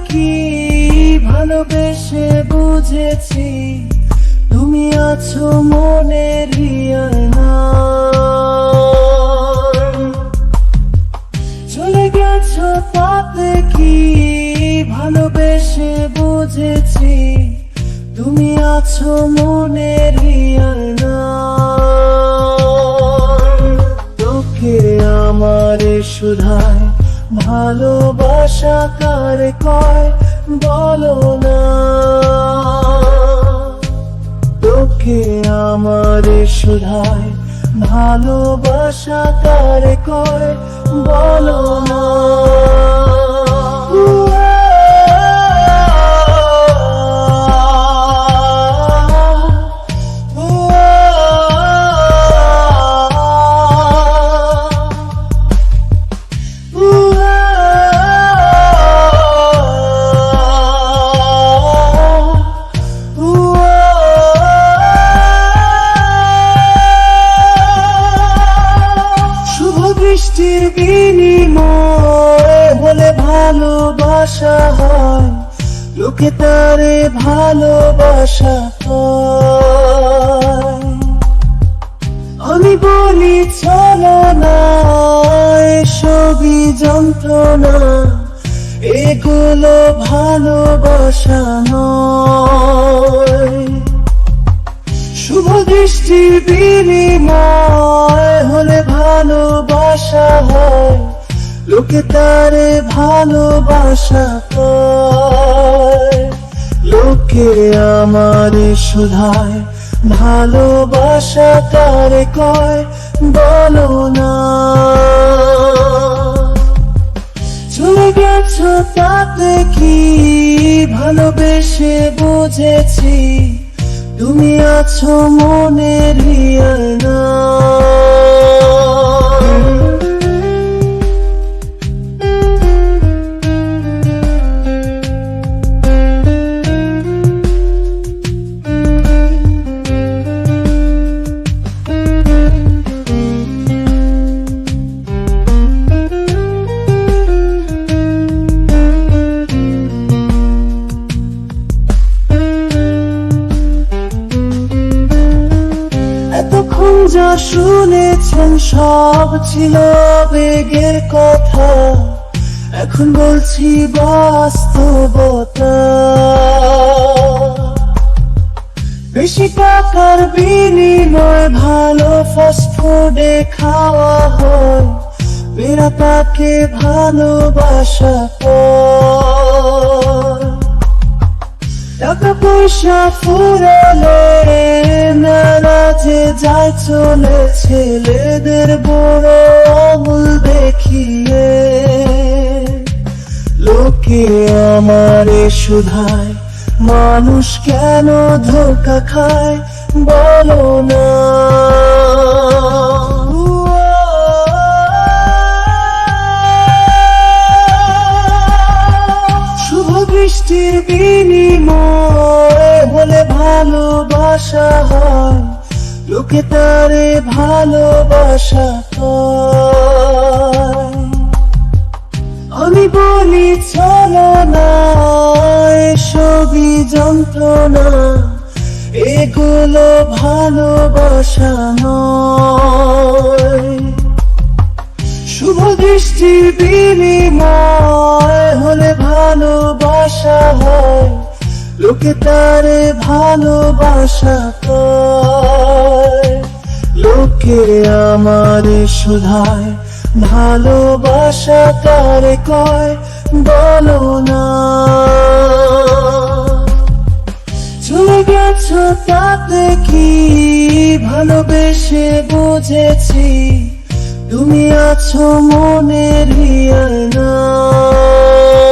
কি ভালোবেসে বুঝেছি তুমি আছো মনের আয়নায়। চলে গেছো তাতে কি ভালোবেসে বুঝেছি তুমি আছো মনের আয়নায়। তোকে আমার শুধায় ভালোবাসা কারে কয় বলো না। তোকে আমার শুধায় ভালোবাসা কারে কয় বলো না। বৃষ্টির বিনিময় হলে ভালোবাসা হয়, লোকে তারে ভালোবাসা পায়। আমি বলি চলো না এসবই যন্ত্রণা, এগুলো ভালোবাসা নয়। শুভ দৃষ্টির বিনিময় হলে ভালোবাসা হয়, লোকে তারে ভালোবাসা পায়। লোকে আমার শুধায় ভালোবাসা কারে কয় বলো না। চলে গেছো তাতে কি ভালোবেসে বুঝেছি তুমি আছো মনের আয়নায়। এতক্ষণ যা শুনেছেন সব ছিল আবেগের কথা, এখন বলছি বাস্তবতা। বেশি টাকার বিনিময়ে ভালো ফাস্টফুডে খাওয়া হয়, মেয়েরা তাকে ভালোবাসা পায়। টাকা পয়সা ফুরালে নারাজে যায় চলে ছেলেদের বড় আঙুল দেখিয়ে। লোকে আমারে শুধায় মানুষ কেন ধোঁকা খায় বলো না। শুভ বৃষ্টির বিনিময় হলে ভালোবাসা হয়, লোকে তারে ভালোবাসা পায়। আমি বলি চলো না এসবই যন্ত্রণা, এগুলো ভালোবাসা নয়। শুভ দৃষ্টির বিনিময় হলে ভালোবাসা হয়, লোকে তারে ভালোবাসা পায়। লোকে আমার শুধায় ভালোবাসা কারে কয় বলো না। চলে গেছো তাতে কি ভালোবেসে বুঝেছি তুমি আছো মনের আয়নায়।